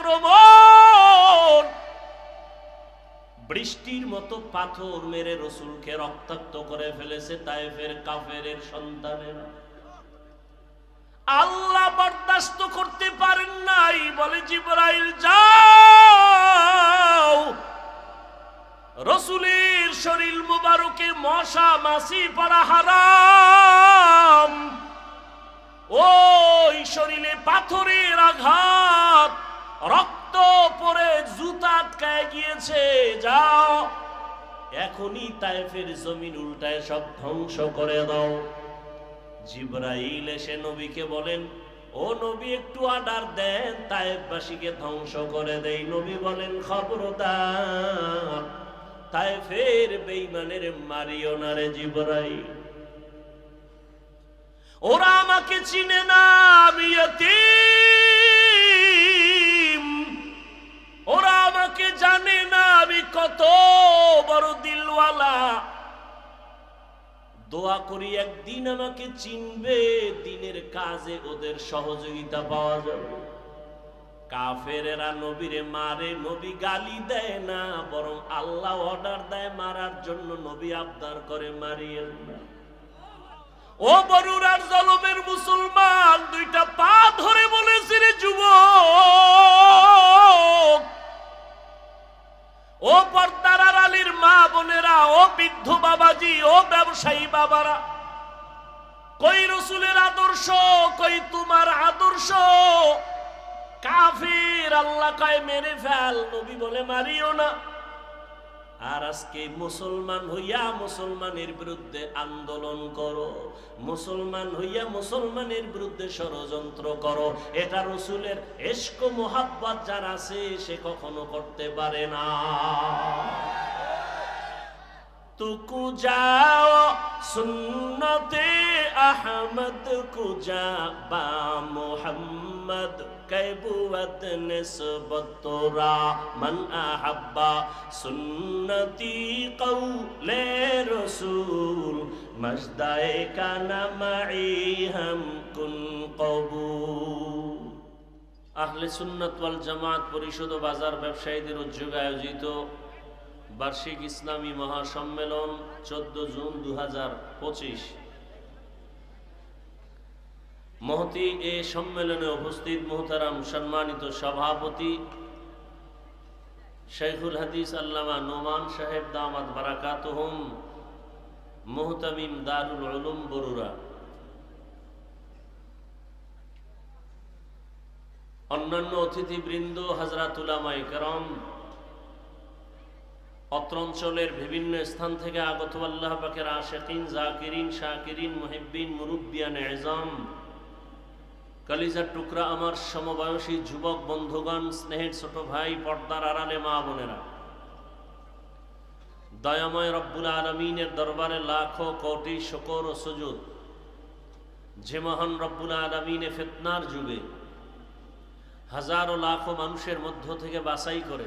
আক্রমণ, বৃষ্টির মতো পাথর মেরে রাসূলকে রক্তাক্ত করে ফেলেছে তায়েফের কাফেরের সন্তানেরা। আল্লাহ বরদাস্ত করতে পারেন নাই, বলে জিবরাইল যাও, রাসূলের শরীর মুবারকে মশা মাছি পড়া হারাম, ওই শরীরে পাথরের আঘাত, রক্ত পড়ে জুতা আটকায় গিয়েছে, যাও এখনই তায়েফের জমিন উল্টায় সব ধ্বংস করে দাও। জিবরাইল এসে নবীকে বলেন, ও নবী একটু অর্ডার দেন, তায়েফবাসীকে ধ্বংস করে দেই। নবী বলেন, খবরদার তায়েফের বেঈমানের মারিও না রে জিবরাইল, ওরা আমাকে চিনে না, আমি ইয়তীম, ওরা আমাকে জানে না আমি কত বড় দিলওয়ালা। দোয়া করি একদিন আমাকে চিনবে, দিনের কাজে ওদের সহযোগিতা পাওয়া যাবে। কাফেরেরা নবীরে মারে, নবী গালি দেয় না, বরং আল্লাহ অর্ডার দেয় মারার জন্য। নবী আবদার করে, মারিয়েন না। ও বরুরার জলমের মুসলমান, দুইটা পা ধরে বলেছি রে যুবক, ও পর্দার আড়ালের মা বোনেরা, ও বৃদ্ধ বাবাজি, ও ব্যবসায়ী বাবারা, কই রাসূলের আদর্শ, কই তোমার আদর্শ? কাফির আল্লাহ কয় মেরে ফেল, নবী বলে মারিও না। আর আজকে মুসলমান হইয়া মুসলমানের বিরুদ্ধে আন্দোলন করো, মুসলমান হইয়া মুসলমানের বিরুদ্ধে ষড়যন্ত্র করো, এটা রাসূলের ইশক মোহাব্বত যার আছে সে কখনো করতে পারে না। তুকু যাও সুন্নতে আহমদ কুজা বা মুহাম্মদ कैबुवत निस्बत तोरा मन अहब्बा सुन्नती कौले रसूल मजदाए का नमाई हम कुन कबूल। আহলে সুন্নাত ওয়াল জামাত পরিষদ ও বাজার ব্যবসায়ীদের উদ্যোগে আয়োজিত বার্ষিক ইসলামী মহাসম্মেলন 14 জুন 2025। মহতি এ সম্মেলনে উপস্থিত মুহতারাম সম্মানিত সভাপতি শাইখুল হাদিস আল্লামা নোমান সাহেব দামাত বারাকাতুহুম, মুহতামিম দারুল উলুম বরুরা, অন্যান্য অতিথিবৃন্দ, হযরত উলামায়ে কেরাম, অত্র অঞ্চলের বিভিন্ন স্থান থেকে আগত আল্লাহ পাকের আশিকিন, জাকিরিন, শাকিরিন, মুহিব্বিন, মুরব্বিয়ান ইজাম, কলিজার টুকরা আমার সমবয়সী যুবক বন্ধুগণ, স্নেহের ছোট ভাই, পর্দার আড়ালে মা বোনেরা, দয়াময় রব্বুল আলামিনের দরবারে লাখো কোটি শুকর ও সুজুদ, যে মহান রব্বুল আলামিনে ফিতনার যুগে হাজারো লাখো মানুষের মধ্য থেকে বাছাই করে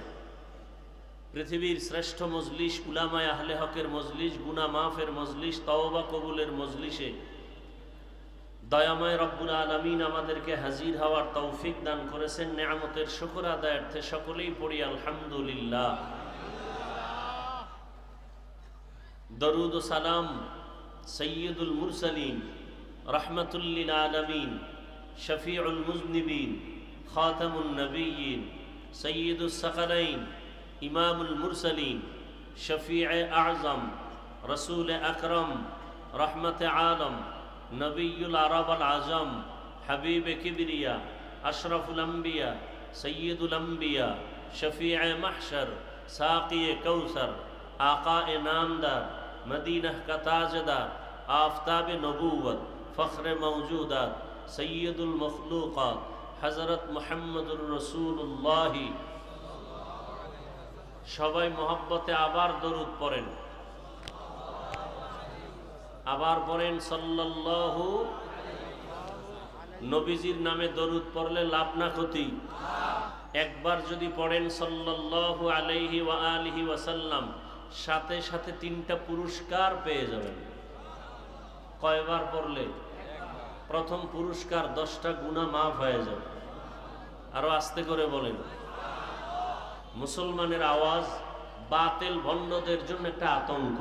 পৃথিবীর শ্রেষ্ঠ মজলিস উলামায়ে আহলে হকের মজলিস, গুনাহ মাফের মজলিস, তওবা কবুলের মজলিসে দয়াময় রব্বুল আলামিন আমাদেরকে হাজির হওয়ার তৌফিক দান করেছেন। নেয়ামতের শুকর আদায়ার্থে সকলেই পড়ি আলহামদুলিল্লাহ। দরুদ ও সালাম সৈয়দুল মুরসালিন, রহমাতুল লিল আলামিন, শফিউল মুজনিবিন, খাতামুন নবিয়্যিন, সৈয়দুস সাকালাইন, ইমামুল মুরসালিন, শফিয়ে আযম, রসুল আকরম, রহমতে আলম, নবিয়ুল আরব আল আজম, হাবিব কিবরিয়া, আশরাফুল আম্বিয়া, সৈয়দুল আম্বিয়া, শফিয়ে মাহশর, সাকিয়ে কৌসর, আকায়ে নামদার, মদিনাহ কা তাজদার, আফতাবে নবুওয়ত, ফখরে মওজুদাত, সৈয়দুল মখলুকাত, হযরত মুহাম্মদুর রাসূলুল্লাহ। সবাই মোহাব্বতে আবার দরুদ পড়েন, আবার পড়েন সাল্লাল্লাহু। নবীজির নামে দরুদ পড়লে লাভ না ক্ষতি? একবার যদি পড়েন সাল্লাল্লাহু আলাইহি ওয়া আলিহি ওয়াসাল্লাম, সাথে সাথে 3টা পুরস্কার পেয়ে যাবেন। কয়বার পড়লে? প্রথম পুরস্কার 10টা গুনাহ মাফ হয়ে যাবে। আরো আস্তে করে বলেন, মুসলমানের আওয়াজ বাতিল ভণ্ডদের জন্য একটা আতঙ্ক।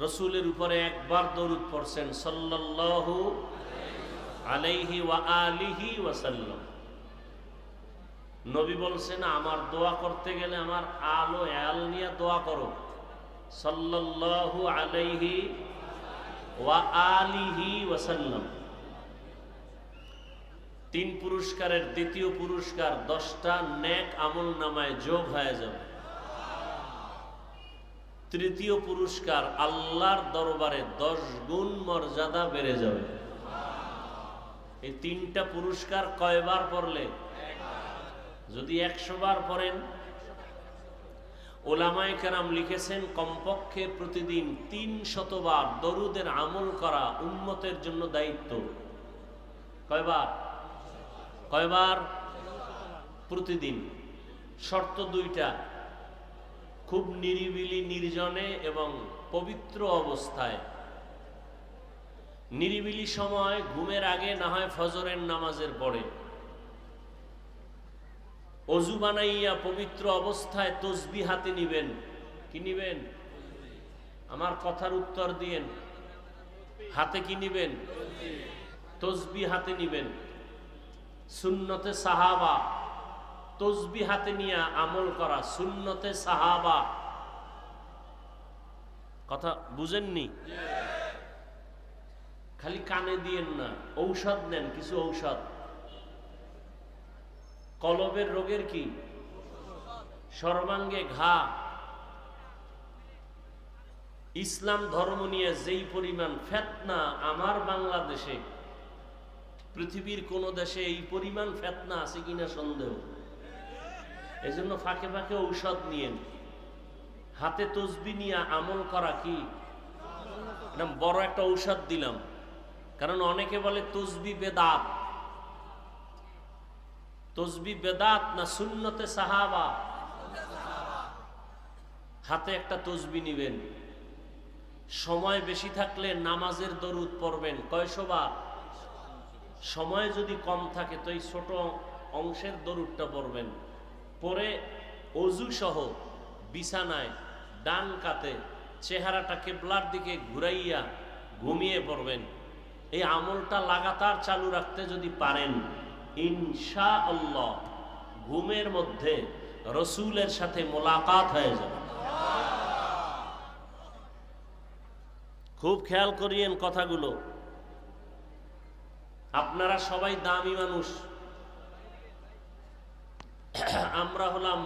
রসুলের উপরে একবার দরুদ পড়ছেন সাল্লাল্লাহু আলাইহি ওয়া আলিহি ওয়াসাল্লাম। নবী বলছেন আমার দোয়া করতে গেলে আমার আলো আল নিয়ে দোয়া করো, সাল্লাল্লাহু আলাইহি ওয়া আলিহি ওয়াসাল্লাম। 3 পুরস্কারের দ্বিতীয় পুরস্কার 10টা নেক আমল নামায় যোগ হয়ে যাবে। তৃতীয় পুরস্কার আল্লাহর দরবারে 10 গুণ মর্যাদা বেড়ে যাবে। এই 3টা পুরস্কার কয়বার পড়লে? যদি 100 বার পড়েন, ওলামায়ে কেরাম লিখেছেন কমপক্ষে প্রতিদিন 300 বার দরুদের আমল করা উম্মতের জন্য দায়িত্ব। কয়বার? কয়বার? প্রতিদিন। শর্ত 2টা, খুব নিরিবিলি নির্জনে এবং পবিত্র অবস্থায়। নিরিবিলি সময় ঘুমের আগে, না হয় ফজরের নামাজের পরে। অজু বানাইয়া পবিত্র অবস্থায় তসবিহ হাতে নিবেন। কি নিবেন? আমার কথার উত্তর দিয়েন। হাতে কি নিবেন? তসবিহ হাতে নিবেন। সুন্নতে সাহাবা, তসবিহ হাতে নিয়ে আমল করা সুন্নতে সাহাবা। কথা বুঝেননি? খালি কানে দিয়েন না, ঔষধ নেন, কিছু ঔষধ। কলবের রোগের কি? সর্বাঙ্গে ঘা। ইসলাম ধর্ম নিয়ে যেই পরিমাণ ফিতনা আমার বাংলাদেশে, পৃথিবীর কোন দেশে এই পরিমাণ ফিতনা আছে কিনা সন্দেহ। এজন্য ফাঁকে ফাঁকে ঔষধ নিয়েন। হাতে তসবিহ নিয়ে আমল করা কি এটা বড় একটা ঔষধ দিলাম। কারণ অনেকে বলে তসবিহ বেদাত। তসবিহ বেদাত না সুন্নতে সাহাবা? হাতে একটা তসবিহ নিবেন। সময় বেশি থাকলে নামাজের দরুদ পড়বেন। কয়শো বার? সময় যদি কম থাকে তো এই ছোট অংশের দরুদটা পড়বেন। পরে অজু সহ বিছানায় ডান কাতে চেহারাটা কিবলার দিকে ঘুরাইয়া ঘুমিয়ে পড়বেন। এই আমলটা লাগাতার চালু রাখতে যদি পারেন, ইনশাআল্লাহ ঘুমের মধ্যে রসুলের সাথে মোলাকাত হয়ে যাবে। খুব খেয়াল করিয়েন কথাগুলো। আপনারা সবাই দামি মানুষ, আমরা হলাম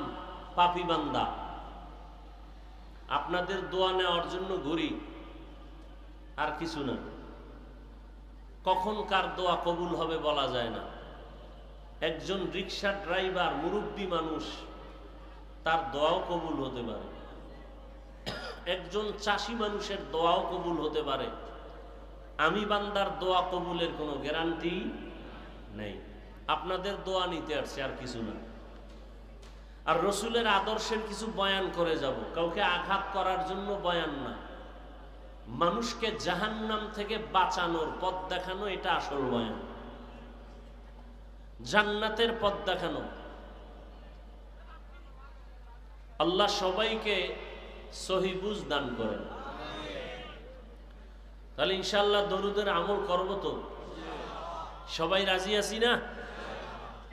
পাপী বান্দা। আপনাদের দোয়া নেওয়ার জন্য ঘুরি, আর কিছু না। কখন কার দোয়া কবুল হবে বলা যায় না। একজন রিক্সা ড্রাইভার মুরব্বী মানুষ, তার দোয়াও কবুল হতে পারে। একজন চাষি মানুষের দোয়াও কবুল হতে পারে। আমি বান্দার দোয়া কবুলের কোনো গ্যারান্টি নেই। আপনাদের দোয়া নিতে আসছে, আর কিছু না। আর রসুলের আদর্শের কিছু বয়ান করে যাব, কাউকে আঘাত করার জন্য বয়ান না। মানুষকে জাহান্নাম থেকে বাঁচানোর পথ দেখানো, এটা আসল বয়ান। জান্নাতের পথ দেখানো। আল্লাহ সবাইকে সহিবুজ দান করেন। তাহলে ইনশাআল্লাহ দরুদের আমল করব তো? সবাই রাজি আছি না?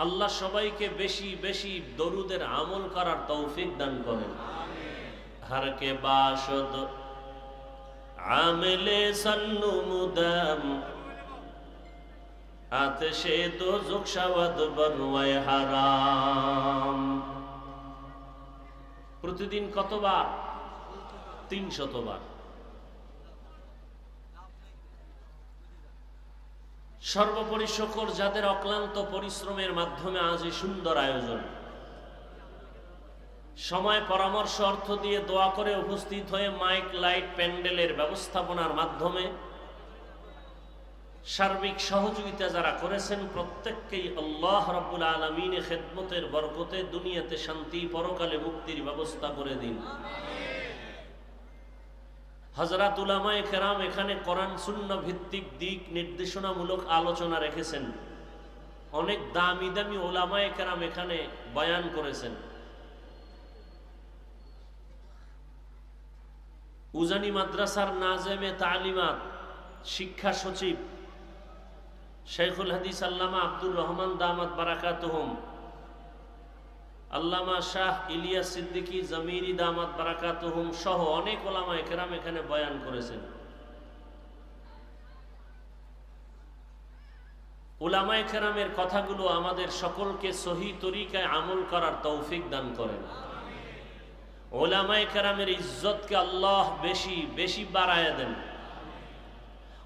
আল্লাহ সবাইকে বেশি বেশি দরুদের আমল করার তৌফিক দান করেন। হর কে বাশদ আমেলে সন্নু মুদাম আতশে দোজখ শাওয়াদ বনওয়ায় হারাম। প্রতিদিন কতবার? 300 বার। সর্বোপরি শুকর যাদের অক্লান্ত পরিশ্রমের মাধ্যমে আজ এই সুন্দর আয়োজন। সময়, পরামর্শ, অর্থ দিয়ে দোয়া করে উপস্থিত হয়ে মাইক, লাইট, প্যান্ডেলের ব্যবস্থাপনার মাধ্যমে সার্বিক সহযোগিতা যারা করেছেন, প্রত্যেককেই আল্লাহ রাব্বুল আলামিনের খেদমতের বরকতে দুনিয়াতে শান্তি, পরকালে মুক্তির ব্যবস্থা করে দিন। হযরত উলামায়ে কেরাম এখানে কোরআন সুন্নাহ ভিত্তিক দিক নির্দেশনামূলক আলোচনা রেখেছেন। অনেক দামি দামি ওলামায়ে কেরাম এখানে বয়ান করেছেন। উজানি মাদ্রাসার নাজেমে তালিমাত শিক্ষা সচিব শেখুল হাদিস আল্লামা আব্দুর রহমান দামাত বারাকাতুহুম, আল্লামা শাহ ইলিয়াস সিদ্দিকী জমিরি দামাত বারাকাতুহুম সহ অনেক ওলামায়ে কেরাম এখানে বয়ান করেছেন। উলামায়ে কেরামের কথাগুলো আমাদের সকলকে সহি তরিকায় আমল করার তৌফিক দান করেন। উলামায়ে কেরামের ইজ্জতকে আল্লাহ বেশি বেশি বাড়ায় দেন।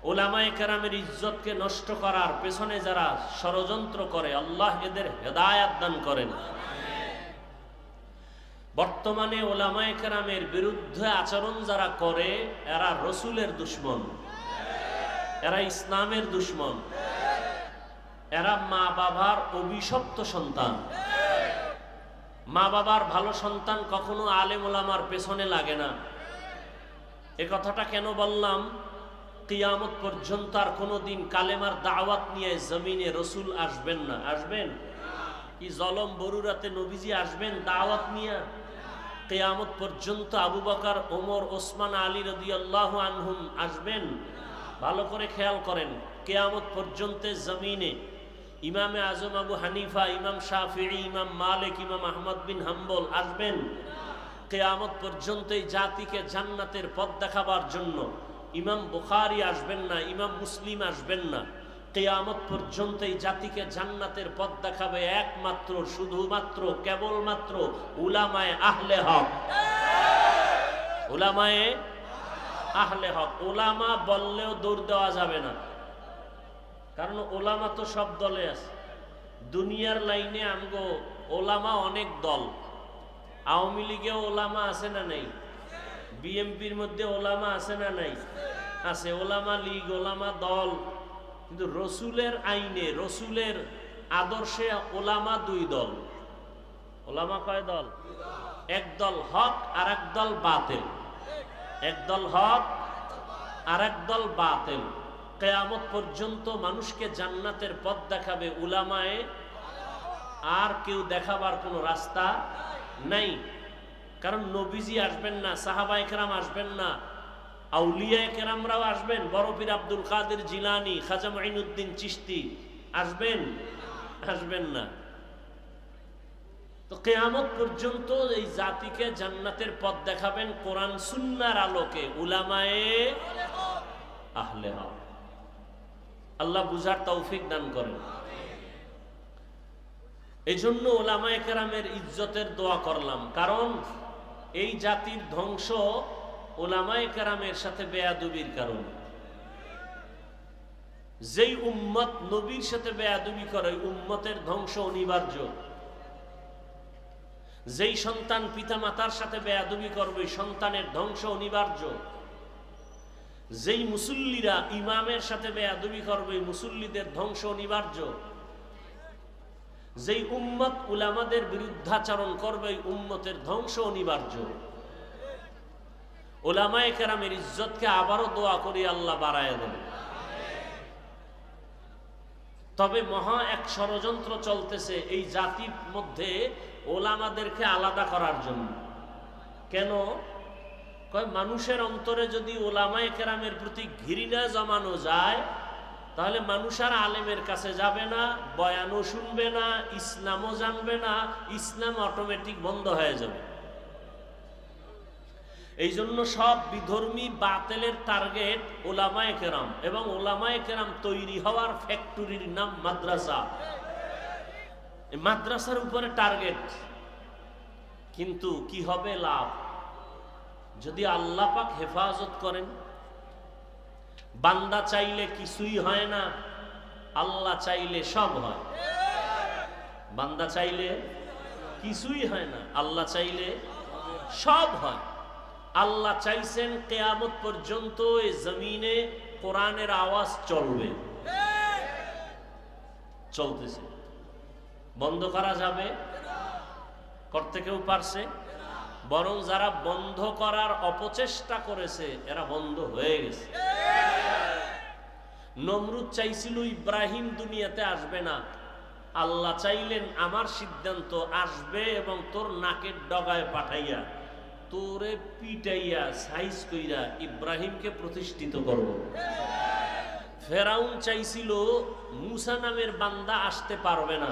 উলামায়ে কেরামের ইজ্জতকে নষ্ট করার পেছনে যারা ষড়যন্ত্র করে আল্লাহ এদের হেদায়াত দান করেন। বর্তমানে উলামায়ে কেরামের বিরুদ্ধে আচরণ যারা করে এরা রসুলের দুশমন, এরা ইসলামের দুশমন, এরা মা বাবার অভিশপ্ত সন্তান। মা বাবার ভালো সন্তান কখনো আলেম ওলামার পেছনে লাগে না। এ কথাটা কেন বললাম? কিয়ামত পর্যন্ত আর কোনোদিন কালেমার দাওয়াত নিয়ে জমিনে রসুল আসবেন না। আসবেন কি জলম বরুরাতে নবীজি আসবেন দাওয়াত নিয়ে? কিয়ামত পর্যন্ত আবু বকর, ওমর, ওসমান, আলী রাদিয়াল্লাহু আনহুম আসবেন? ভালো করে খেয়াল করেন, কিয়ামত পর্যন্ত জমিনে ইমামে আজম আবু হানিফা, ইমাম শাফিঈ, ইমাম মালিক, ইমাম আহমদ বিন হাম্বল আসবেন? কিয়ামত পর্যন্ত এই জাতিকে জান্নাতের পথ দেখাবার জন্য ইমাম বুখারী আসবেন না, ইমাম মুসলিম আসবেন না। কিয়ামত পর্যন্ত এই জাতিকে জান্নাতের পথ দেখাবে একমাত্র, শুধুমাত্র, কেবলমাত্র উলামায়ে আহলে হক। উলামায়ে আহলে হক। ওলামা বললেও দৌড় দেওয়া যাবে না, কারণ ওলামা তো সব দলে আছে। দুনিয়ার লাইনে আমগো ওলামা অনেক দল। আওয়ামী লীগে ওলামা আছে না নাই? বিএমপির মধ্যে ওলামা আছে না নাই? আছে। ওলামা লীগ, ওলামা দল। কিন্তু রসুলের আইনে, রসুলের আদর্শে ওলামা দুই দল। ওলামা কয় দল? এক দল হক আর এক দল বাতিল। এক দল হক আর এক দল বাতিল। কিয়ামত পর্যন্ত মানুষকে জান্নাতের পথ দেখাবে উলামায়ে, আর কেউ দেখাবার কোনো রাস্তা নাই। কারণ নবীজি আসবেন না, সাহাবায়ে কেরাম আসবেন না, আউলিয়ায়ে কেরামরাও আসবেন। বড় পীর আব্দুল কাদের জিলানী, খাজা মুঈনুদ্দিন চিশতি আসবেন? আসবেন না। তো কিয়ামত পর্যন্ত এই জাতিকে জান্নাতের পথ দেখাবেন কোরআন সুন্নাহর আলোকে উলামায়ে আহলে হক। আল্লাহ বুঝার তৌফিক দান করেন। এই জন্য উলামায়ে কেরামের ইজ্জতের দোয়া করলাম, কারণ এই জাতির ধ্বংস উলামায়ে কেরামের সাথে বেয়াদবির কারণে। যেই উম্মত নবীর সাথে বেয়াদবি করে উম্মতের ধ্বংস অনিবার্য। যেই সন্তান পিতা মাতার সাথে বেয়াদবি করবে সন্তানের ধ্বংস অনিবার্য। যেই মুসল্লিরা ইমামের সাথে বেয়াদবি করবে মুসল্লিদের ধ্বংস অনিবার্য। যেই উম্মত উলামাদের বিরুদ্ধাচরণ করবে উম্মতের ধ্বংস অনিবার্য। উলামায়ে কেরামের ইজ্জতকে আবারও দোয়া করি আল্লাহ বাড়ায় দেন। তবে মহা এক ষড়যন্ত্র চলতেছে এই জাতির মধ্যে ওলামাদেরকে আলাদা করার জন্য। কেন? কয় মানুষের অন্তরে যদি ওলামায়ে কেরামের প্রতি ঘৃণা জমানো যায় তাহলে মানুষ আর আলেমের কাছে যাবে না, বয়ানও শুনবে না, ইসলামও জানবে না, ইসলাম অটোমেটিক বন্ধ হয়ে যাবে। এই জন্য সব বিধর্মী বাতিলের টার্গেট ওলামায়ে কেরাম, এবং ওলামায়ে কেরাম তৈরি হওয়ার ফ্যাক্টরির নাম মাদ্রাসা। এই মাদ্রাসার উপরে টার্গেট। কিন্তু কি হবে লাভ? যদি আল্লাহ পাক হেফাজত করেন। বান্দা চাইলে কিছুই হয় না, আল্লাহ চাইলে সব হয়। বান্দা চাইলে কিছুই হয় না, আল্লাহ চাইলে সব হয়। আল্লাহ চাইছেন কিয়ামত পর্যন্ত এই জমিনে কোরআনের আওয়াজ চলবে, চলতেছে। বন্ধ করা যাবে? করতে কেউ পারছে? বরং যারা বন্ধ করার অপচেষ্টা করেছে এরা বন্ধ হয়ে গেছে। নমরুদ চাইছিল ইব্রাহিম দুনিয়াতে আসবে না, আল্লাহ চাইলেন আমার সিদ্ধান্ত আসবে এবং তোর নাকের ডগায় পাঠাইয়া তোরে পিটাইয়া সাইজ কইরা ইব্রাহিমকে প্রতিষ্ঠিত করব। ফেরাউন চাইছিল মুসা নামের বান্দা আসতে পারবে না,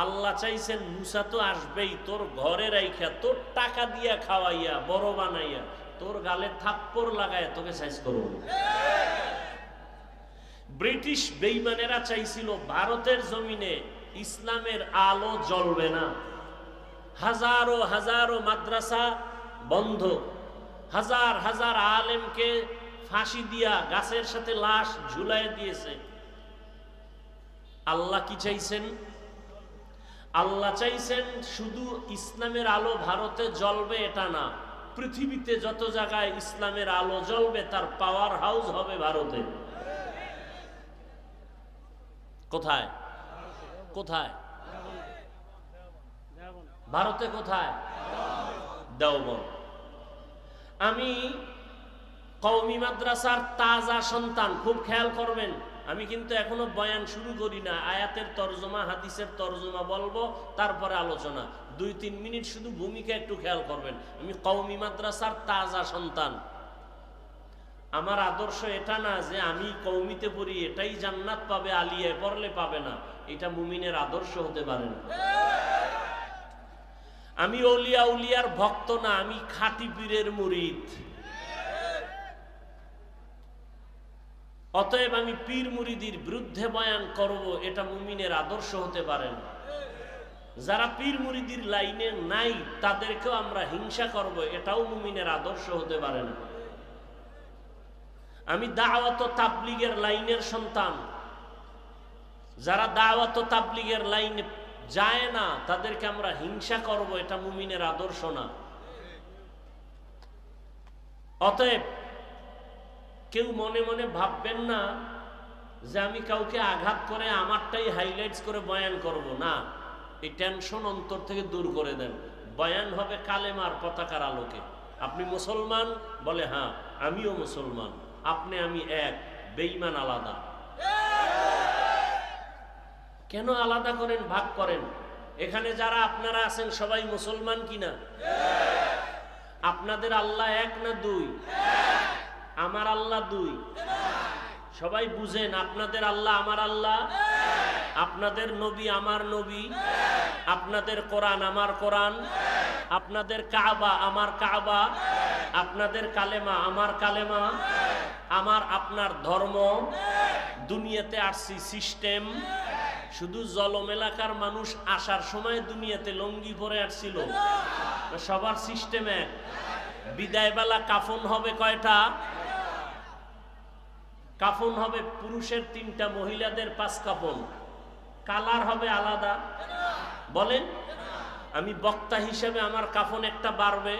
আল্লাহ চাইছেন মুসা তো আসবেই, তোর ঘরে রাইখা তোর টাকা দিয়া খাওয়াইয়া বড় বানাইয়া তোর গালে থাপ্পড় লাগায় তোকে সাইজ করব। ব্রিটিশ বেঈমানেরা চাইছিল ভারতের জমিনে ইসলামের আলো জ্বলবে না, হাজারো হাজারো মাদ্রাসা বন্ধ, হাজার হাজার আলেমকে ফাঁসি দিয়া গাছের সাথে লাশ ঝুলাই দিয়েছে। আল্লাহ কি চাইছেন? আল্লাহ চাইছেন শুধু ইসলামের আলো ভারতে জ্বলবে এটা না, পৃথিবীতে যত জায়গায় ইসলামের আলো জ্বলবে তার পাওয়ার হাউস হবে ভারতে। কোথায়? কোথায়? ভারতে কোথায়? দেওবন্দ। আমি কওমি মাদ্রাসার তাজা সন্তান, খুব খেয়াল করবেন, আমি কিন্তু এখনো বয়ান শুরু করি না, আয়াতের তরজমা হাদিসের তরজমা বলবো, তারপরে আলোচনা। 2-3 মিনিট শুধু ভূমিকা একটু খেয়াল করবেন। আমি কওমি মাদ্রাসার তাজা সন্তান। আমার আদর্শ এটা না যে আমি কওমিতে পড়ি এটাই জান্নাত পাবে, আলিয়ায় পড়লে পাবে না, এটা মুমিনের আদর্শ হতে পারে না। আমি অলিয়া উলিয়ার ভক্ত না, আমি খাঁটি পীরের মুরিদ। অতএব আমি পীর মুরিদির বিরুদ্ধে বয়ান করব, এটা মুমিনের আদর্শ হতে পারে না। যারা পীর মুরিদির লাইনে নাই তাদেরকেও আমরা হিংসা করব, এটাও মুমিনের আদর্শ হতে পারে না। আমি দাওয়াত ও তাবলীগের লাইনের সন্তান। যারা দাওয়াত ও তাবলীগের লাইনে যায় না তাদেরকে আমরা হিংসা করব, এটা মুমিনের আদর্শ না। অতএব কেউ মনে মনে ভাববেন না যে আমি কাউকে আঘাত করে আমারটাই হাইলাইটস করে বয়ান করব না। এই টেনশন অন্তর থেকে দূর করে দেন। বয়ান হবে কালেমার পতাকার আলোকে। আপনি মুসলমান? বলে হ্যাঁ আমিও মুসলমান। আপনি আমি এক, বেঈমান আলাদা। কেন আলাদা করেন, ভাগ করেন? এখানে যারা আপনারা আছেন সবাই মুসলমান কিনা? আপনাদের আল্লাহ এক না দুই? আমার আল্লাহ দুই। সবাই বুঝেন, আপনাদের আল্লাহ আমার আল্লাহ, আপনাদের নবী আমার নবী, আপনাদের কোরআন আমার কোরআন, আপনাদের কাবা আমার কাবা, আপনাদের কালেমা আমার কালেমা, আমার আপনার ধর্ম। দুনিয়াতে আসছি সিস্টেম। শুধু জলম এলাকার মানুষ আসার সময় দুনিয়াতে লঙ্গি পরে আসছিল, সবার সিস্টেম এক। বিদায় বেলা কাফন হবে কয়টা? কাফন হবে পুরুষের 3টা, মহিলাদের 5 কাফন। কালার হবে আলাদা। বলেন, আমি বক্তা হিসেবে আমার কাফন একটা বাড়বে।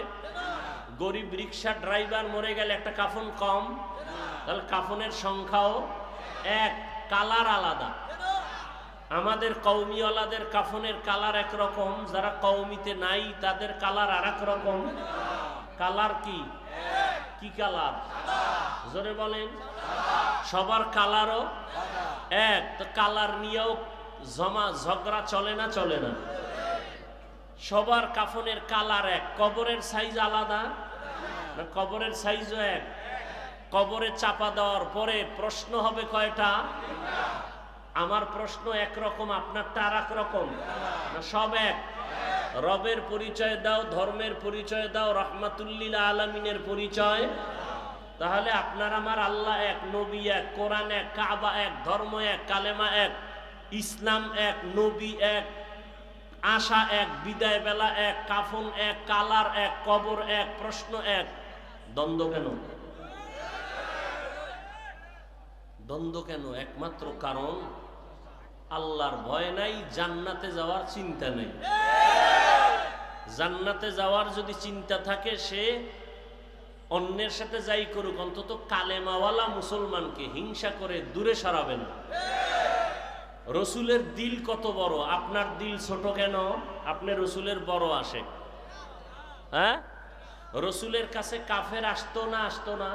গরিব রিক্সা ড্রাইভার মরে গেলে একটা কাফন কম, তাহলে কাফনের সংখ্যাও এক, কালার আলাদা। আমাদের কওমিওয়ালাদের কাফনের কালার একরকম, যারা কওমিতে নাই তাদের কালার আর এক রকম। কালার কি? কি কালার? জোরে বলেন। সবার কালারও এক, তো কালার নিয়েও ঝগড়া চলে না? চলে না। সবার কাফনের কালার এক। কবরের সাইজ আলাদা না? কবরের সাইজও এক। কবরে চাপা দেওয়ার পরে প্রশ্ন হবে কয়টা? আমার প্রশ্ন একরকম, আপনারটা আর এক রকম না? সব এক। রবের পরিচয় দাও, ধর্মের পরিচয় দাও, রহমাতুল্লিল আলামিনের পরিচয়। তাহলে আপনার আমার আল্লাহ এক, নবী এক, কোরআন এক, কাবা এক, ধর্ম এক, কালেমা এক, ইসলাম এক, নবী এক, আশা এক, বিদায় বেলা এক, কাফন এক, কালার এক, কবর এক, প্রশ্ন এক। দ্বন্দ্ব কেন? দ্বন্দ্ব কেন? একমাত্র কারণ আল্লাহর ভয় নাই, জান্নাতে যাওয়ার চিন্তা নেই। জান্নাতে যাওয়ার যদি চিন্তা থাকে, সে অন্যের সাথে যাই করুক, অন্তত কালেমাওয়ালা মুসলমানকে হিংসা করে দূরে সরাবে না। রসুলের দিল কত বড়, আপনার দিল ছোট কেন? আপনি রসুলের বড় আসে। হ্যাঁ, রসুলের কাছে কাফের আসতো না? আসতো না?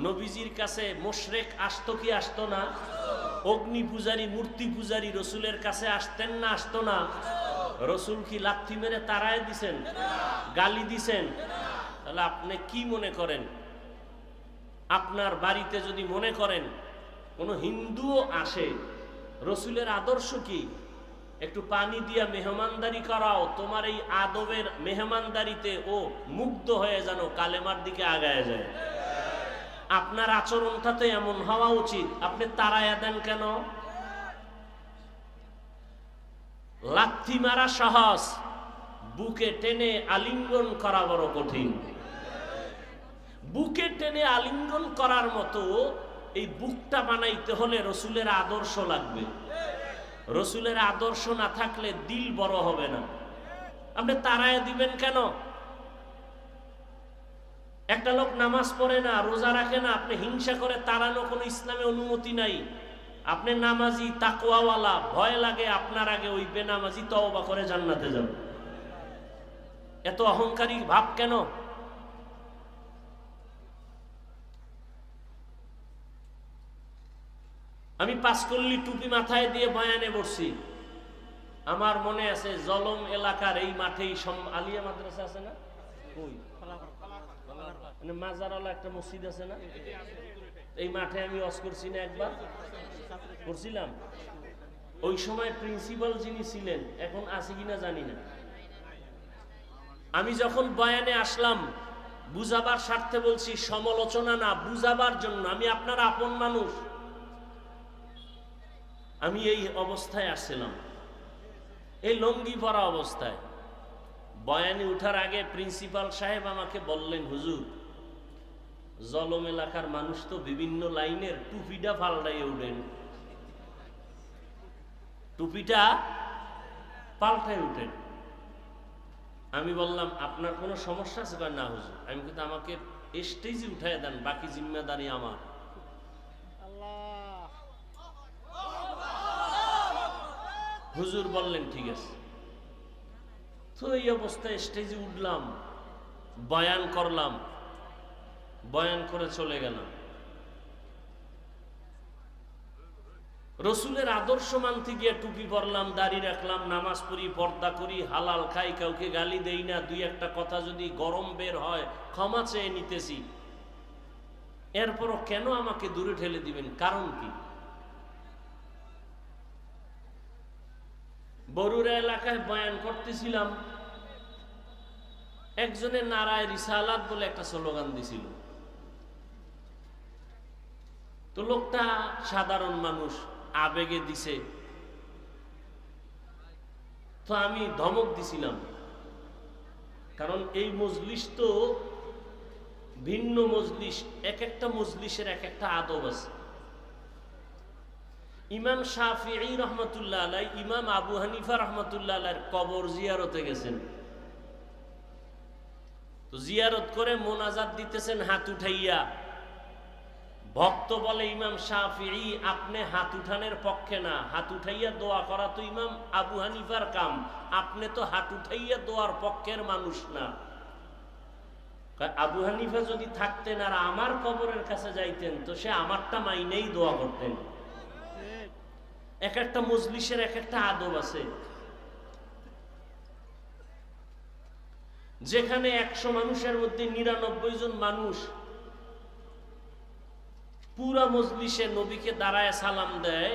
নবীজির কাছে মুশরিক আসতো কি আসতো না? অগ্নি পূজারী, মূর্তি পূজারী রসুলের কাছে আসতেন না আসতো না? রসুল কি লাথি মেরে তাড়ায় দিছেন, গালি দিছেন? তাহলে আপনি কি মনে করেন, আপনার বাড়িতে যদি মনে করেন কোনো হিন্দুও আসে, রসুলের আদর্শ কি? একটু পানি দিয়া মেহমানদারি করাও, তোমার এই আদবের মেহমানদারিতে ও মুগ্ধ হয়ে যেন কালেমার দিকে আগায় যায়। আপনার আচরণটা তো এমন হওয়া উচিত। আপনি তাড়ায়া দেন কেন? লাথি মারা সহজ, বুকে টেনে আলিঙ্গন করা বড় কঠিন। বুকে টেনে আলিঙ্গন করার মতো এই বুকটা বানাইতে হলে রসুলের আদর্শ লাগবে। রসুলের আদর্শ না থাকলে দিল বড় হবে না। আপনি তাড়ায় দিবেন কেন? একটা লোক নামাজ পড়ে না, রোজা রাখে না, আপনি হিংসা করে তাড়ানো কোনো ইসলামে অনুমতি নাই। আপনি নামাজি, তাকওয়াওয়ালা, ভয় লাগে আপনার আগে ওই বেনামাজি তওবা করে জান্নাতে যাবে। এত অহংকারী ভাব কেন? আমি পাঁচকল্লি টুপি মাথায় দিয়ে বয়ানে বসছি। আমার মনে আছে জলম এলাকার এই মাঠেই আলিয়া মাদ্রাসা আছে না, ওই মাজারওয়ালা একটা মসজিদ আছে না, এই মাঠে আমি ওয়াজ করছি না, একবার করছিলাম। ওই সময় প্রিন্সিপাল যিনি ছিলেন, এখন আছে কিনা জানি না। আমি যখন বয়ানে আসলাম, বুঝাবার স্বার্থে বলছি, সমালোচনা না, বুঝাবার জন্য। আমি আপনার আপন মানুষ। আমি এই অবস্থায় আসছিলাম, এই লঙ্গি পরা অবস্থায়। বয়ানে উঠার আগে প্রিন্সিপাল সাহেব আমাকে বললেন, হুজুর, জলম এলাকার মানুষ তো বিভিন্ন লাইনের, টুপিটা পাল্টাইয়ে উঠেন, টুপিটা পাল্টায় উঠেন। আমি বললাম, আপনার কোনো সমস্যা আছে? না হুজুর। আমি কিন্তু আমাকে স্টেজে উঠাই দেন, বাকি জিম্মেদারি আমার। হুজুর বললেন ঠিক আছে। তো এই অবস্থায় স্টেজে উঠলাম, বয়ান করলাম, বয়ান করে চলে গেলাম। রসুলের আদর্শ মানতে গিয়ে টুপি পরলাম, দাড়ি রাখলাম, নামাজ পড়ি, পর্দা করি, হালাল খাই, কাউকে গালি দেই না, দুই একটা কথা যদি গরম বের হয় ক্ষমা চেয়ে নিতেছি। এরপরও কেন আমাকে দূরে ঠেলে দিবেন? কারণ কি? বরুড়া এলাকায় বয়ান করতেছিলাম, একজনের নারায় রিসালাত বলে একটা স্লোগান দিছিল। তো লোকটা সাধারণ মানুষ, আবেগে দিছে। তো আমি ধমক দিছিলাম, কারণ এই মজলিস তো ভিন্ন মজলিস, এক একটা মজলিসের এক একটা আদব আছে। ইমাম শাফিঈ রহমতুল্লাহ আলাই, ইমাম আবু হানিফা রহমতুল্লাহ আলাইর কবর জিয়ারতে গেছেন। তো জিয়ারত করে মোনাজাত দিতেছেন হাত উঠাইয়া। ভক্ত বলে, ইমাম শাফিঈ আপনি হাত উঠানের পক্ষে না, হাত উঠাইয়া দোয়া করা তো ইমাম আবু হানিফার কাম, আপনি তো হাত উঠাইয়া দোয়ার পক্ষের মানুষ না। আবু হানিফা যদি থাকতেন আর আমার কবরের কাছে যাইতেন, তো সে আমারটা মাইনেই দোয়া করতেন। এক একটা মজলিসের এক একটা আদব আছে। যেখানে 100 মানুষের মধ্যে 99 জন মানুষ পুরা মজলিসে নবীকে দাঁড়ায় সালাম দেয়,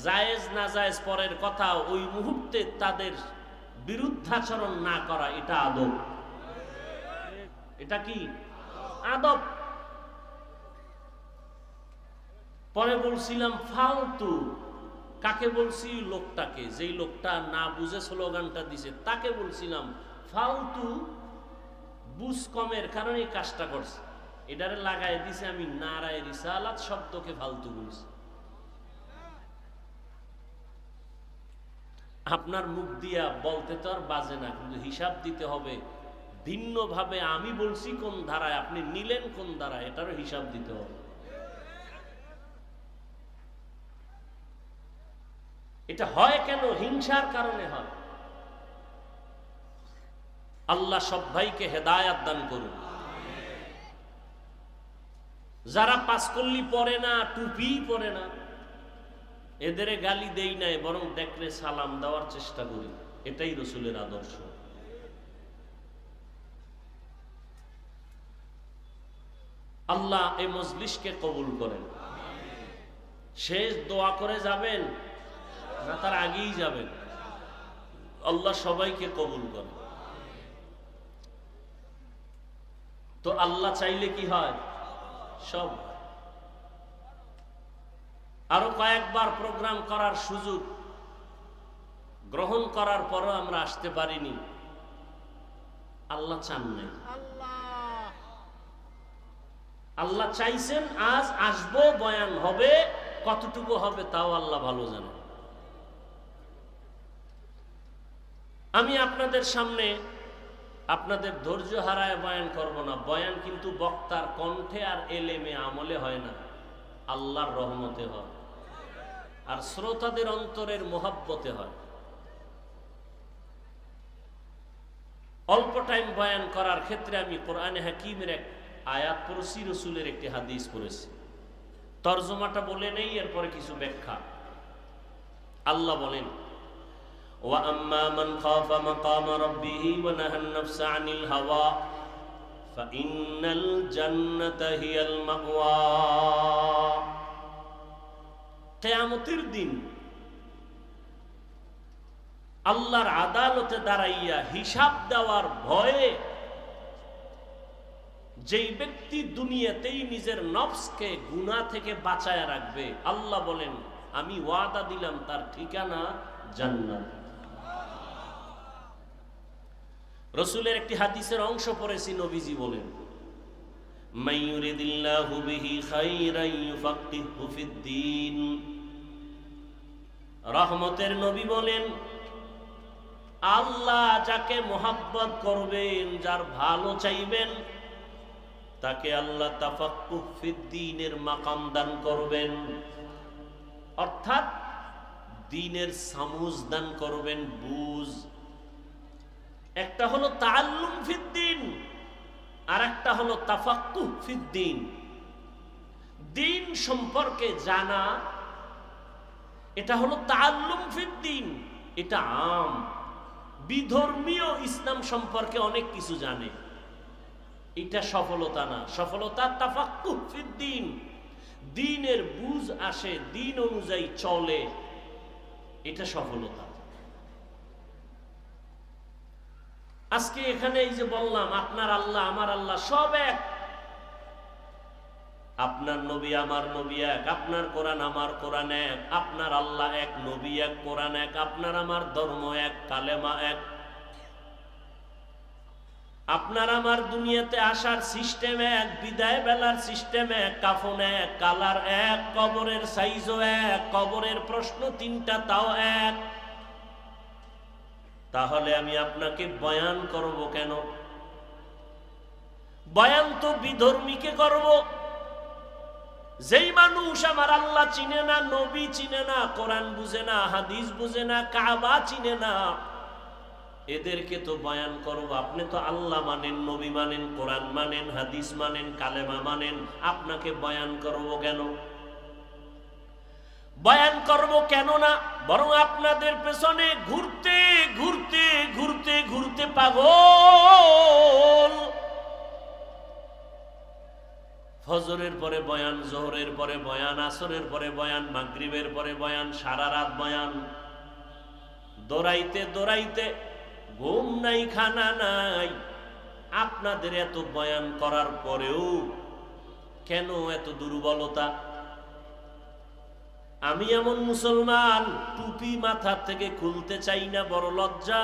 জায়েজ না জায়েজ পরের কথা, ওই মুহূর্তে তাদের বিরুদ্ধাচরণ না করা, এটা আদব। এটা কি আদব? পরে বলছিলাম ফালতু। কাকে বলছি? লোকটাকে, যেই লোকটা না বুঝে স্লোগানটা দিছে তাকে বলছিলাম ফালতু। বুঝ কমের কারণে এই কাজটা করছে, এটারে লাগাই দিছে আমি নারায়ে রিসালাত শব্দকে ফালতু বলছি। আপনার মুখ দিয়া বলতে তো আর বাজে না, কিন্তু হিসাব দিতে হবে ভিন্নভাবে। আমি বলছি কোন ধারায়, আপনি নিলেন কোন ধারায়, এটারও হিসাব দিতে হবে। এটা হয় কেন? হিংসার কারণে হয়। আল্লাহ সব ভাইকে হেদায়াত দান করুন। যারা পাঁচকল্লি পরে না, টুপি পরে না, এদের গালি দেই নাই, বরং দেখলে সালাম দেওয়ার চেষ্টা করি। এটাই রসুলের আদর্শ। আল্লাহ এই মজলিসকে কবুল করেন। শেষ দোয়া করে যাবেন না তার আগেই যাবেন? আল্লাহ সবাইকে কবুল করেন। তো আল্লাহ চাইলে কি হয়? সব। আরো কয়েকবার প্রোগ্রাম করার সুযোগ গ্রহণ করার পরও আমরা আসতে পারিনি। আল্লাহ চান নাই। আল্লাহ চাইছেন আজ আসবো, বয়ান হবে, কতটুকু হবে তাও আল্লাহ ভালো জানেন। আমি আপনাদের সামনে আপনাদের ধৈর্য হারায় বয়ান করব না। বয়ান কিন্তু বক্তার কণ্ঠে আর এলেমে আমলে হয় না, আল্লাহর রহমতে হয় আর শ্রোতাদের অন্তরের মোহাব্বতে হয়। অল্প টাইম বয়ান করার ক্ষেত্রে আমি কোরআনে হাকিমের এক আয়াত পড়েছি, রসুলের একটি হাদিস পড়েছি। তরজমাটা বলে নেই, এরপরে কিছু ব্যাখ্যা। আল্লাহ বলেন, ওয়া আম্মা মান খাফা মাকাম রাব্বিহি ওয়া নাহান নাফসা আনিল হাওয়া ফাইন্নাল জান্নাতা হিয়াল মাওয়া। কিয়ামতের দিন আল্লাহর আদালতে দাঁড়াইয়া হিসাব দেওয়ার ভয়ে যেই ব্যক্তি দুনিয়াতেই নিজের নফসকে গুনাহ থেকে বাঁচায় রাখবে, আল্লাহ বলেন আমি ওয়াদা দিলাম তার ঠিকানা জান্নাত। রসুলের একটি হাদিসের অংশ পড়েছি, নবীজি বলেন, মাইয়ুরিদিল্লাহু বিহি খাইরান ইউফাক্কিহু ফিদ্দীন। রহমতের নবী বলেন, আল্লাহ যাকে মোহাব্বত করবেন, যার ভালো চাইবেন, তাকে আল্লাহ তাফাক্কুহ ফিদ্দীনের মাকাম দান করবেন, অর্থাৎ দ্বীনের সামুজ দান করবেন, বুঝ। একটা হলো তাআল্লুম ফিদ্দীন আর একটা হলো তাফাক্কুহ ফিদ্দীন। দ্বীন সম্পর্কে জানা, এটা হলো তাআল্লুম ফিদ্দীন। এটা আম বিধর্মীয় ইসলাম সম্পর্কে অনেক কিছু জানে, এটা সফলতা না। সফলতা তাফাক্কুহ ফিদ্দীন, দ্বীনের বুঝ আসে, দ্বীন অনুযায়ী চলে, এটা সফলতা। আজকে এখানে এই যে বললাম, আপনার আল্লাহ আমার আল্লাহ সব এক, আপনার নবী আমার নবী এক, আপনার কোরআন আমার কোরআন এক, আপনার আল্লাহ এক, নবী এক, কোরআন এক, আপনার আমার ধর্ম এক, কালেমা এক। আপনার আমার দুনিয়াতে আসার সিস্টেম এক, বিদায় বেলার সিস্টেম এক, কাফন এক, কালার এক, কবরের সাইজও এক, কবরের প্রশ্ন তিনটা তাও এক। তাহলে আমি আপনাকে বয়ান করব কেন? বয়ান তো বিধর্মীকে করব। যেই মানুষ আমার আল্লাহ চিনে না, নবী চিনে না, কোরআন বুঝে না, হাদিস বুঝে না, কাবা চিনে না, এদেরকে তো বয়ান করব। আপনি তো আল্লাহ মানেন, নবী মানেন, কোরআন মানেন, হাদিস মানেন, কালেমা মানেন, আপনাকে বয়ান করব কেন? বয়ান করব কেন না, বরং আপনাদের পেছনে ঘুরতে ঘুরতে ঘুরতে ঘুরতে পাগল। ফজরের পরে বয়ান, জোহরের পরে বয়ান, আসরের পরে বয়ান, মাগরিবের পরে বয়ান, সারা রাত বয়ান, দৌড়াইতে দৌড়াইতে ঘুম নাই, খানা নাই। আপনাদের এত বয়ান করার পরেও কেন এত দুর্বলতা? আমি এমন মুসলমান, টুপি মাথা থেকে খুলতে চাই না, বড় লজ্জা।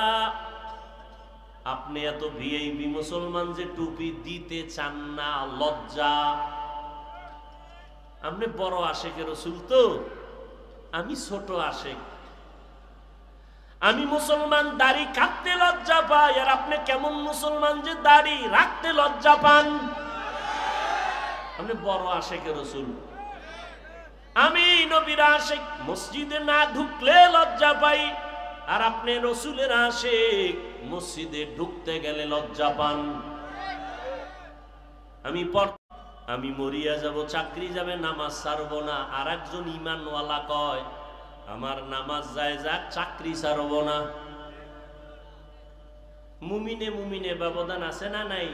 আপনি এত ভিআইপি মুসলমান যে টুপি দিতে চান না, লজ্জা। আপনি বড় আশেকে রসুল তো, আমি ছোট আশেক। আমি মুসলমান, দাড়ি কাটতে লজ্জা পাই, আর আপনি কেমন মুসলমান যে দাড়ি রাখতে লজ্জা পান? আপনি বড় আশেকে রসুল। আমি নবীর আশেক, মসজিদে না ঢুকলে লজ্জা পাই, আর আপনি রসুলের আশেক, মসজিদে ঢুকতে গেলে লজ্জা পান। আমি মরিয়া যাব, চাকরি যাবে, নামাজ ছাড়বো না। আর একজন ইমানওয়ালা কয় আমার নামাজ যায় যাক, চাকরি ছাড়ব না। মুমিনে মুমিনে ব্যবধান আছে না নাই?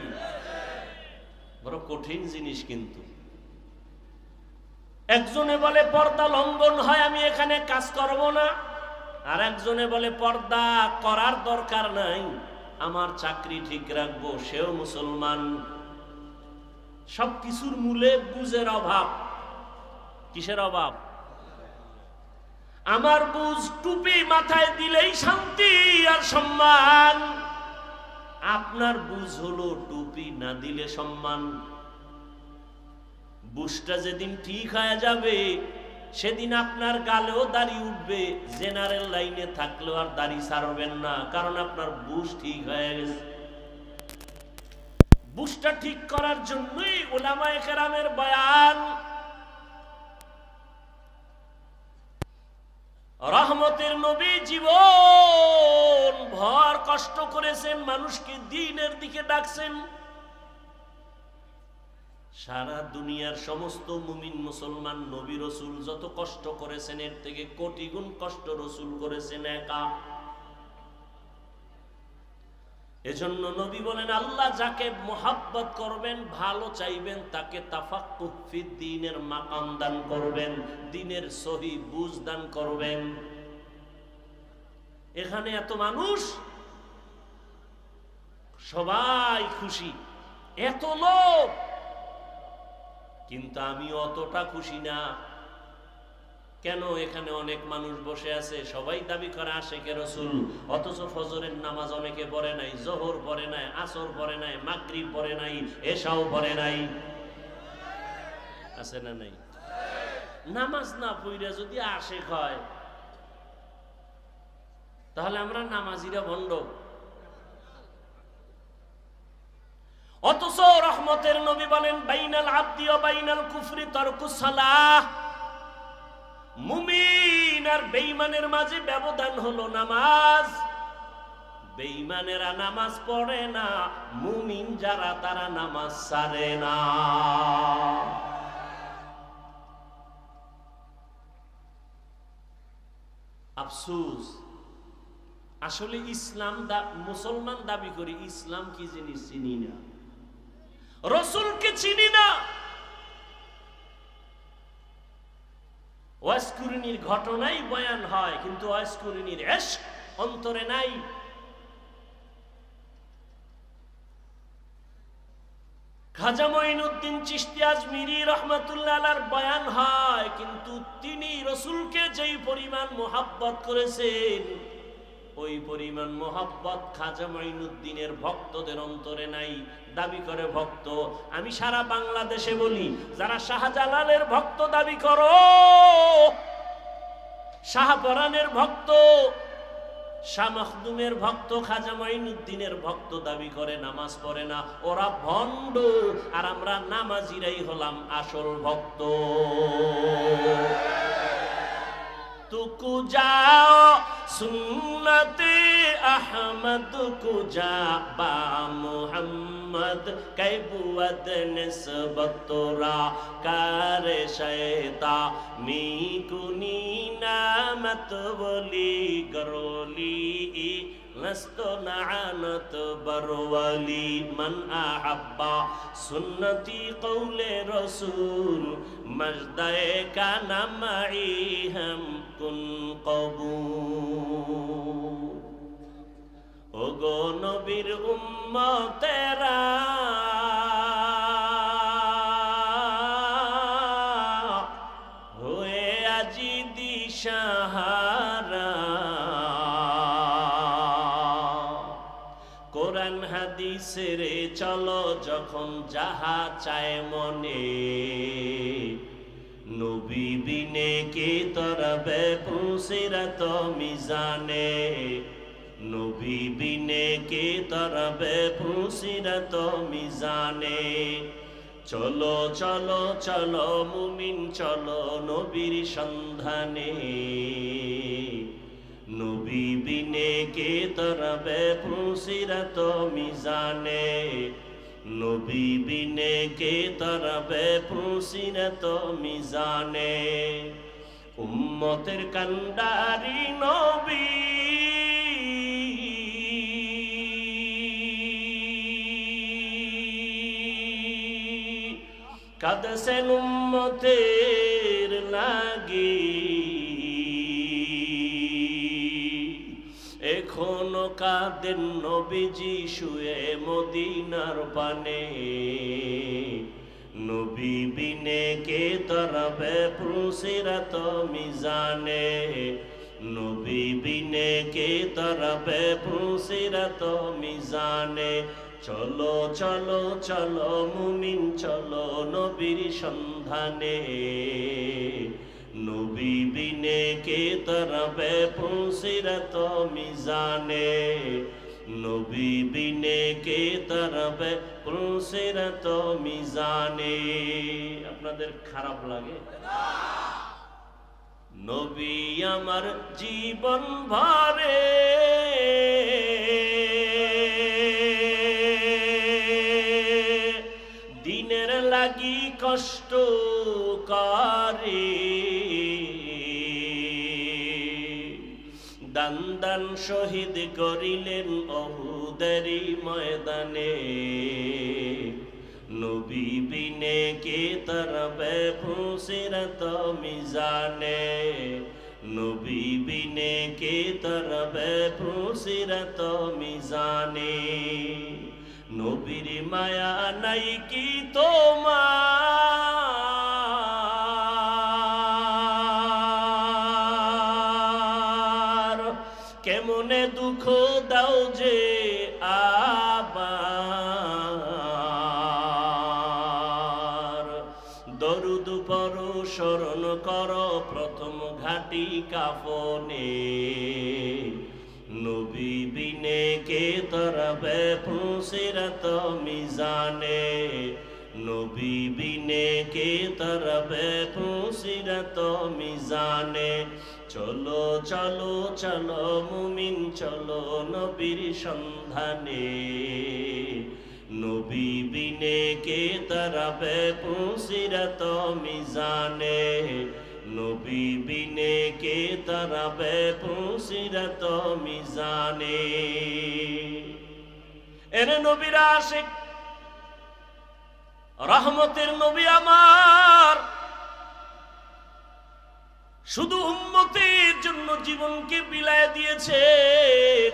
বড় কঠিন জিনিস। কিন্তু একজনে বলে পর্দা লঙ্ঘন হয়, আমি এখানে কাজ করব না। আর একজনে বলে পর্দা করার দরকার নাই, আমার চাকরি ঠিক রাখবো। সেও মুসলমান। সবকিছুর মূলে বুঝের অভাব। কিসের অভাব? আমার বুঝ টুপি মাথায় দিলেই শান্তি আর সম্মান, আপনার বুঝ হলো টুপি না দিলে সম্মান। বুঝটা যেদিন ঠিক হয়ে যাবে সেদিন আপনার গালেও দাড়ি উঠবে, জেনারেল লাইনে থাকলেও আর দাড়ি ছাড়বেন না, কারণ আপনার বুঝ ঠিক হয়ে গেছে। বুঝটা ঠিক করার জন্যই উলামায়ে কেরামের বয়ান। রহমতের নবী জীবন ভর কষ্ট করেছেন, মানুষকে দ্বীনের দিকে ডাকছেন। সারা দুনিয়ার সমস্ত মুমিন মুসলমান নবী রসুল যত কষ্ট করেছেন এর থেকে কোটি গুণ কষ্ট রসুল করেছেন একা। এজন্য নবী বলেন, আল্লাহ যাকে মোহাব্বত করবেন, ভালো চাইবেন, তাকে তাফাক্কুহ ফিদ্দীনের মাকাম দান করবেন, দ্বীনের সহি বুঝ দান করবেন। এখানে এত মানুষ, সবাই খুশি, এত লোক, কিন্তু আমি অতটা খুশি না। কেন? এখানে অনেক মানুষ বসে আছে, সবাই দাবি করে আশিকে রাসূল, অথচ ফজরের নামাজ অনেকে পড়ে নাই, যোহর পড়ে নাই, আসর পড়ে নাই, মাগরিব পড়ে নাই, এশাও পড়ে নাই। আছে না নাই? নামাজ না পড়ে যদি আশিক হয় তাহলে আমরা নামাজিরা ভণ্ড। অথচ রহমতের নবী বলেন, বাইনাল আবদি ওয়া বাইনাল কুফরি তারকুস সালাহ। মুমিন আর বেঈমানের মাঝে ব্যবধান হলো নামাজ। বেঈমানেরা নামাজ পড়ে না, মুমিন যারা তারা নামাজ ছাড়ে না। আফসোস, আসলে ইসলাম মুসলমান দাবি করি, ইসলাম কি জিনিস চিনি না, রসুলকে চিনি না। ওয়াসকুরিনীর ঘটনাই বয়ান হয়, কিন্তু ওয়াসকুরিনীর ইশক অন্তরে নাই। খাজা মঈনুদ্দিন চিশতি আজমিরি রাহমাতুল্লাহ আলাইহির বয়ান হয়, কিন্তু তিনি রসুলকে যেই পরিমাণ মোহাব্বত করেছেন ওই পরিমাণ মোহাব্বত খাজা মঈনুদ্দিনের ভক্তদের অন্তরে নাই। দাবি করে ভক্ত। আমি সারা বাংলাদেশে বলি, যারা শাহজালালের ভক্ত দাবি করো, শাহপরানের ভক্ত, শাহ মখদুমের ভক্ত, খাজা মঈনুদ্দিনের ভক্ত দাবি করে, নামাজ পড়ে না, ওরা ভণ্ড। আর আমরা নামাজিরাই হলাম আসল ভক্ত। तुकु जाओ सुन्नते अहमद को जा बा मुहम्मद कैबुवद निस्बत तोरा कार शैता मी कुनी नामत बोली गरोली लस्तो नानत बरवली मन अहब्बा सुन्नती कौले रसूल मजदे का नमई हम कुन कबूल। ओ गो नबीर उम्मतेरा हुए আজি দিশাহারা। কোরআন হাদিসের চলো যখন যাহা চায় মনে, নবী বিনে কে তরবে পুসিরত মিজানে, নবী বিনে কে তরবে পুসিরত মিজানে। চলো চলো চলো মুমিন চলো নবীর সন্ধানে, নবী বিনে কে তরবে পুসিরত মিজানে, নবী বিনে কে তরবে পুসিরত মিজানে। উম্মতের কান্ডারি নবী কাঁদছেন উম্মতের লাগি, এখনো কাঁদেন নবীজি শুয়ে মদিনার পানে। নবী বিনে কে তরাবে পুলসিরাত মিজানে, নবী বিনে কে তরাবে পুলসিরাত মিজানে। চলো চলো চলো মুমিন চলো নবীর সন্ধানে, নবী বিনে কে তরাবে পুলসিরাত মিজানে, নবী বিনে কে তরাবে পুলসিরাত মিজানে। আপনাদের খারাপ লাগে? নবী আমার জীবন ভরে দিনের লাগি কষ্ট করে, দান দান শহীদ করিলেন অহুদেরই ময়দানে। নবী বিনে কে তরাবে পুলসিরাত মিজানে, নবী বিনে কে তরাবে পুলসিরাত মিজানে। নবীর মায়া নাই কি তোমার, কেমনে দুঃখ দাও যে আবার। দরুদ পড়ো স্মরণ করো প্রথম ঘাটি কাফনে, নবী বিনে কে তরাবে পুলসিরাত মিজানে, নবী বিনে কে তরাবে পুলসিরাত মিজানে। চলো চলো চলো মুমিন চলো নবীর সন্ধানে, নবী বিনে কে তরাবে পুলসিরাত মিজানে, নবী বিনে কে তরাবে পুলসিরাত মিজানে। এরে নবীর আশিক রহমতের নবী আমার শুধু উম্মতের জন্য জীবনকে বিলায় দিয়েছেন।